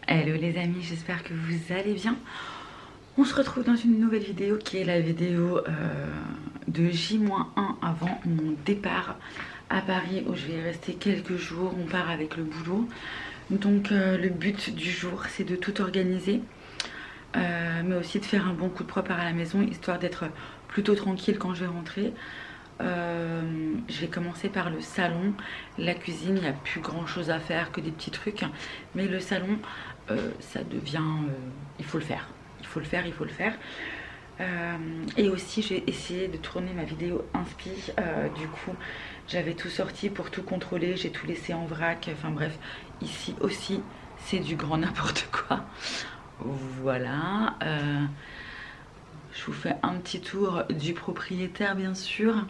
Hello les amis, j'espère que vous allez bien. On se retrouve dans une nouvelle vidéo qui est la vidéo de J-1 avant mon départ à Paris où je vais rester quelques jours. On part avec le boulot. Donc le but du jour c'est de tout organiser. Mais aussi de faire un bon coup de propre à la maison histoire d'être plutôt tranquille quand je vais rentrer. Je vais commencer par le salon. La cuisine, il n'y a plus grand chose à faire que des petits trucs, mais le salon ça devient il faut le faire, et aussi j'ai essayé de tourner ma vidéo inspi. Du coup j'avais tout sorti pour tout contrôler, j'ai tout laissé en vrac, enfin bref, ici aussi c'est du grand n'importe quoi. Voilà, je vous fais un petit tour du propriétaire bien sûr.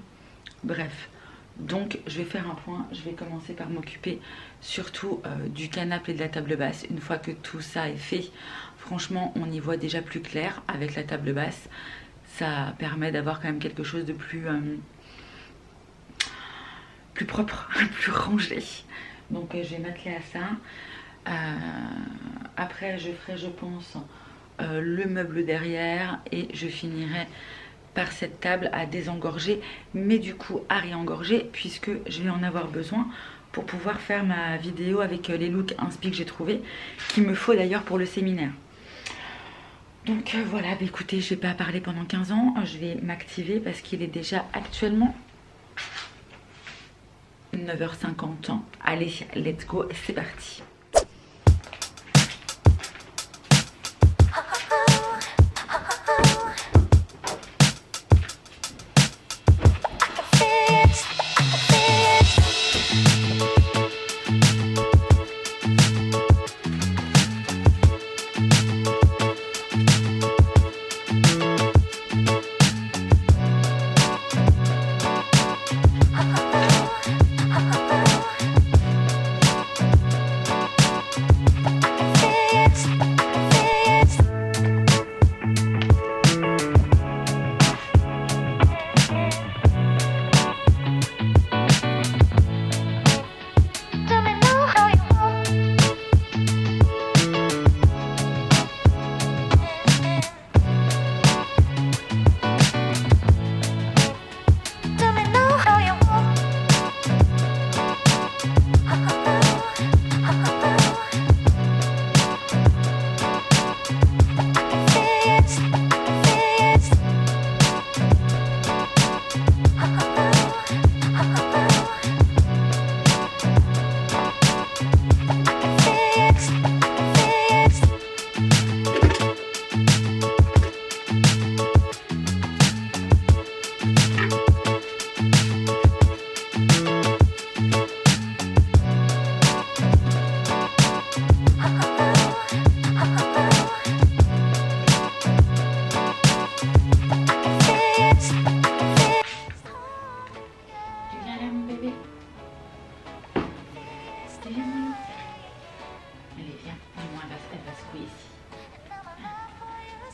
Bref, donc je vais faire un point. Je vais commencer par m'occuper surtout du canapé et de la table basse. Une fois que tout ça est fait, franchement on y voit déjà plus clair avec la table basse. Ça permet d'avoir quand même quelque chose de plus propre, plus rangé. Donc je vais m'atteler à ça. Après je ferai, je pense, le meuble derrière et je finirai par cette table à désengorger, mais du coup à réengorger puisque je vais en avoir besoin pour pouvoir faire ma vidéo avec les looks inspi que j'ai trouvé, qu'il me faut d'ailleurs pour le séminaire. Donc voilà, bah écoutez, je vais pas parler pendant 15 ans, je vais m'activer parce qu'il est déjà actuellement 9h50. Allez, let's go, c'est parti.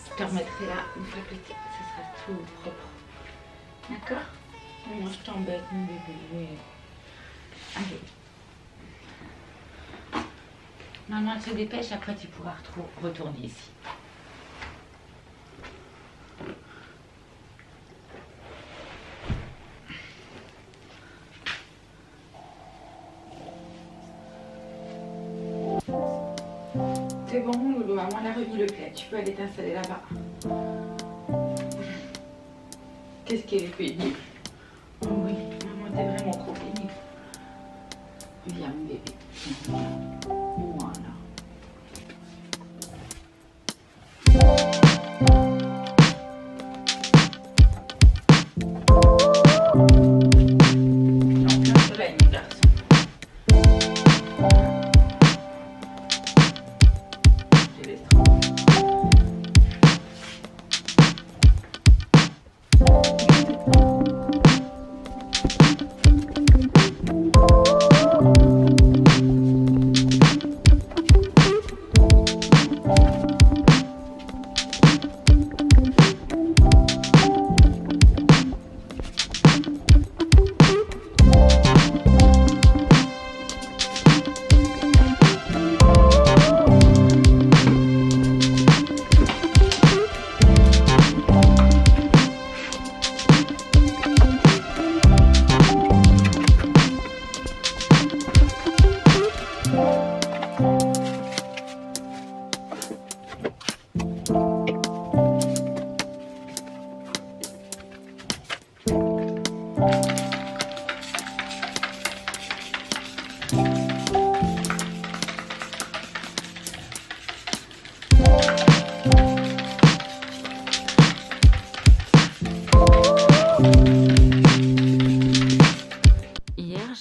Je te remettrai là une fois que ce sera tout propre. D'accord? Moi je t'embête mon bébé. Oui. Allez. Maman se dépêche, après tu pourras retourner ici. C'est bon, Loulou, maman a remis le plaid. Tu peux aller t'installer là-bas. Qu'est-ce qu'elle est pénible. Oh oui, maman, t'es vraiment trop pénible. Viens, mon bébé. Voilà. En plein soleil, mon garçon.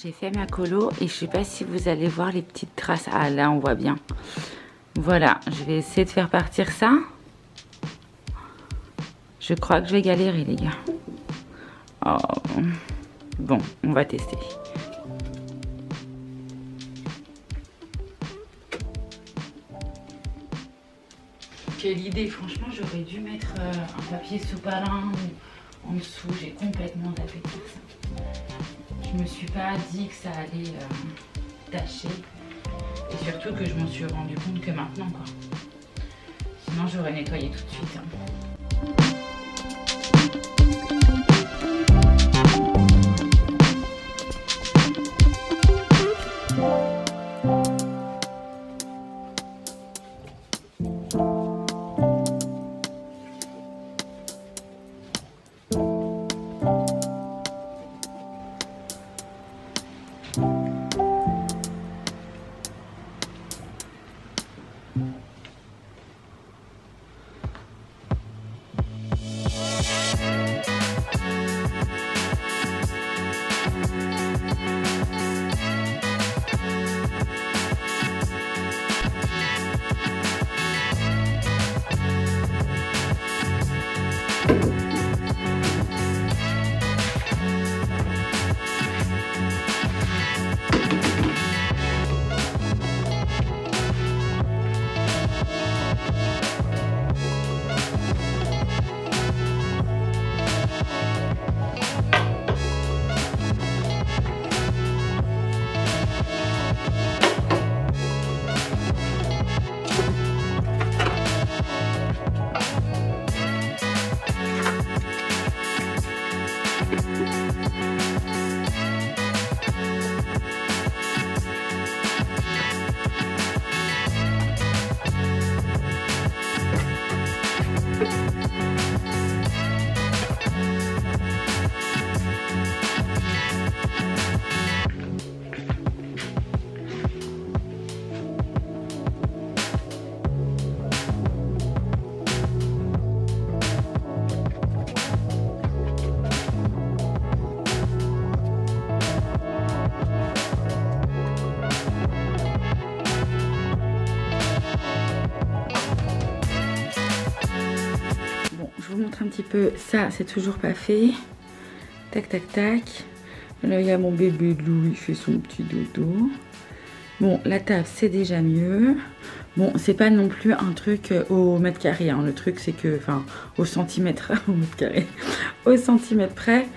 j'ai fait ma colo et je sais pas si vous allez voir les petites traces. Ah là on voit bien. Voilà, je vais essayer de faire partir ça. Je crois que je vais galérer les gars. Oh. Bon, on va tester. Quelle idée, franchement j'aurais dû mettre un papier sopalin en dessous, j'ai complètement zappé tout ça. Je me suis pas dit que ça allait tâcher et surtout que je m'en suis rendu compte que maintenant quoi. Sinon j'aurais nettoyé tout de suite. Je vous montre un petit peu, ça c'est toujours pas fait. Tac tac tac. Là il y a mon bébé de Lou, il fait son petit dodo. Bon, la table c'est déjà mieux. Bon, c'est pas non plus un truc au mètre carré, hein. Le truc c'est que, enfin au centimètre, au mètre carré, au centimètre près.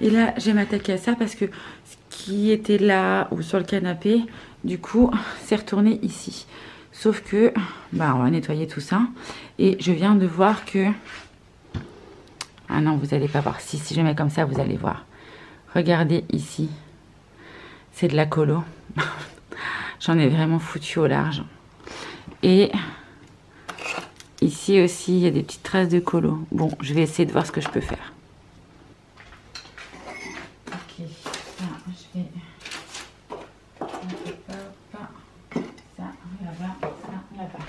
Et là je vais m'attaquer à ça parce que ce qui était là ou sur le canapé, du coup c'est retourné ici. Sauf que, bah on va nettoyer tout ça. Et je viens de voir que... Ah non, vous n'allez pas voir. Si je mets comme ça, vous allez voir. Regardez ici. C'est de la colo. J'en ai vraiment foutu au large. Et ici aussi, il y a des petites traces de colo. Bon, je vais essayer de voir ce que je peux faire. Ok, ça, je vais... Ça, là-bas, ça, là-bas.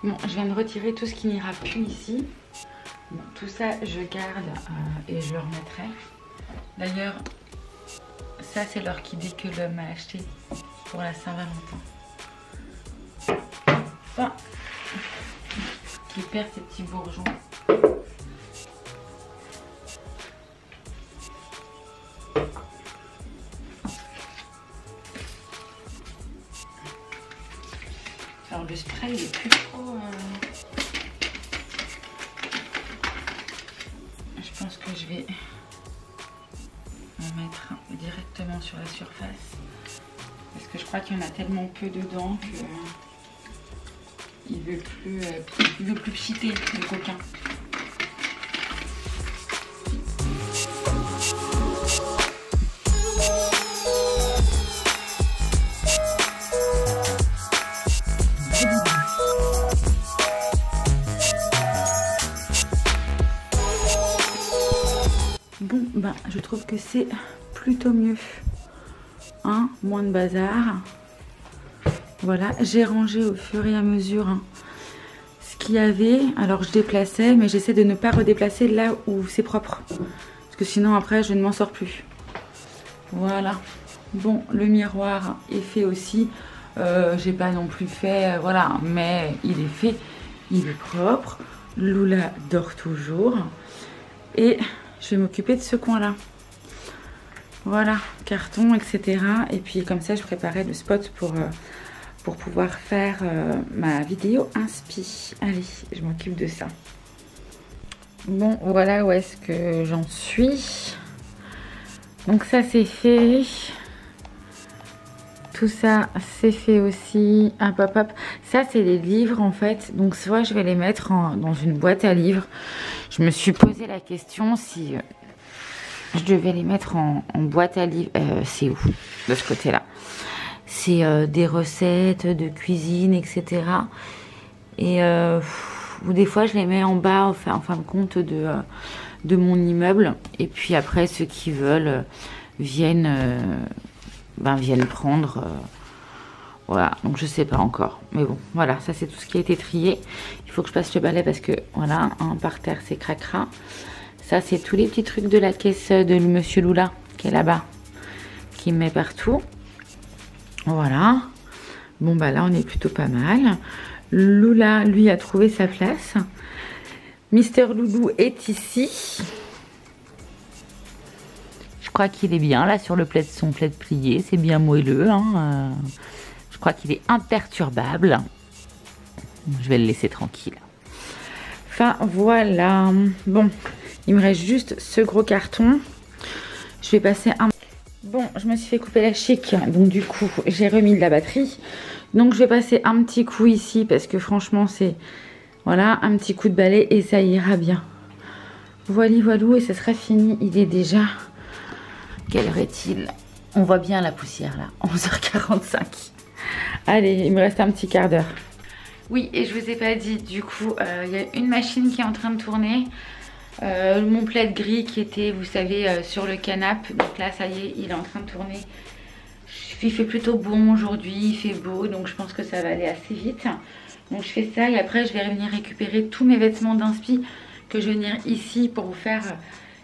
Bon, je viens de retirer tout ce qui n'ira plus ici. Bon, tout ça, je garde et je le remettrai. D'ailleurs, ça, c'est l'orchidée que l'homme m'a acheté pour la Saint-Valentin. Ça, qui perd ses petits bourgeons. Alors le spray il est plus trop... Je pense que je vais le mettre directement sur la surface. Parce que je crois qu'il y en a tellement peu dedans que il veut plus pchiter le coquin. Bon, ben, je trouve que c'est plutôt mieux. Hein, moins de bazar. Voilà, j'ai rangé au fur et à mesure hein, ce qu'il y avait. Alors je déplaçais, mais j'essaie de ne pas redéplacer là où c'est propre. Parce que sinon après je ne m'en sors plus. Voilà. Bon, le miroir est fait aussi. J'ai pas non plus fait, voilà, mais il est fait. Il est propre. Lula dort toujours. Et je vais m'occuper de ce coin-là. Voilà, carton, etc. Et puis comme ça, je préparais le spot pour pouvoir faire ma vidéo inspi. Allez, je m'occupe de ça. Bon, voilà où est-ce que j'en suis. Donc ça, c'est fait. Tout ça, c'est fait aussi. Hop, hop, hop. Ça, c'est les livres, en fait. Donc, soit je vais les mettre dans une boîte à livres. Je me suis posé la question si je devais les mettre en boîte à livres. C'est où? De ce côté-là. C'est des recettes de cuisine, etc. Et ou des fois, je les mets en bas, enfin, en fin de compte, de mon immeuble. Et puis après, ceux qui veulent viennent prendre. Voilà, donc je sais pas encore. Mais bon, voilà, ça c'est tout ce qui a été trié. Il faut que je passe le balai parce que, voilà, hein, par terre, c'est cracra. Ça, c'est tous les petits trucs de la caisse de Monsieur Lula, qui est là-bas, qui met partout. Voilà. Bon, bah là, on est plutôt pas mal. Lula, lui, a trouvé sa place. Mister Loulou est ici. Je crois qu'il est bien, là, sur le plaid, son plaid plié. C'est bien moelleux, hein. Je crois qu'il est imperturbable. Je vais le laisser tranquille. Enfin, voilà. Bon, il me reste juste ce gros carton. Je vais passer un... Bon, je me suis fait couper la chic. Donc, du coup, j'ai remis de la batterie. Donc, je vais passer un petit coup ici parce que franchement, c'est... Voilà, un petit coup de balai et ça ira bien. Voilà, voilou, et ça sera fini. Il est déjà... Quelle heure est-il? On voit bien la poussière, là. 11h45. Allez, il me reste un petit quart d'heure. Oui, et je vous ai pas dit, du coup, il y a une machine qui est en train de tourner. Mon plaid gris qui était, vous savez, sur le canapé. Donc là, ça y est, il est en train de tourner. Il fait plutôt bon aujourd'hui, il fait beau, donc je pense que ça va aller assez vite. Donc je fais ça et après, je vais revenir récupérer tous mes vêtements d'inspi que je vais venir ici pour vous faire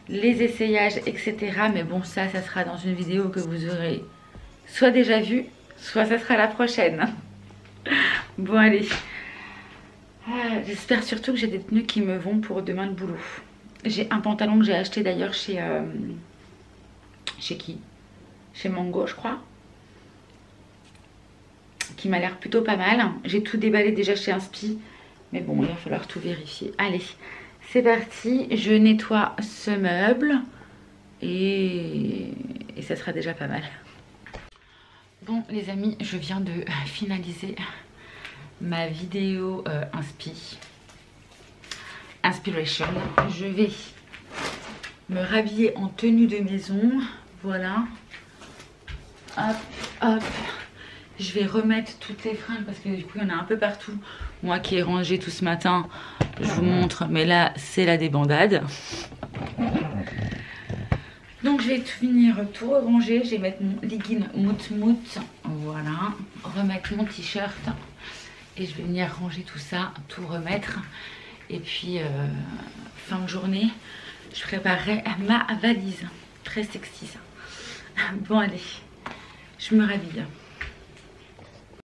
les essayages, etc. Mais bon, ça sera dans une vidéo que vous aurez soit déjà vue, soit ça sera la prochaine. Bon, allez. J'espère surtout que j'ai des tenues qui me vont pour demain le boulot. J'ai un pantalon que j'ai acheté d'ailleurs chez qui? Chez Mango, je crois. Qui m'a l'air plutôt pas mal. J'ai tout déballé déjà chez Inspi. Mais bon, il va falloir tout vérifier. Allez, c'est parti. Je nettoie ce meuble. Et ça sera déjà pas mal. Bon, les amis, je viens de finaliser ma vidéo Inspiration. Je vais me rhabiller en tenue de maison. Voilà. Hop, hop. Je vais remettre toutes les fringues parce que du coup, il y en a un peu partout. Moi qui ai rangé tout ce matin, je vous montre. Mais là, c'est la débandade. Donc, je vais finir tout ranger. Je vais mettre mon legging mout-mout. Voilà. Remettre mon t-shirt. Et je vais venir ranger tout ça, tout remettre. Et puis, fin de journée, je préparerai ma valise. Très sexy, ça. Bon, allez. Je me rhabille.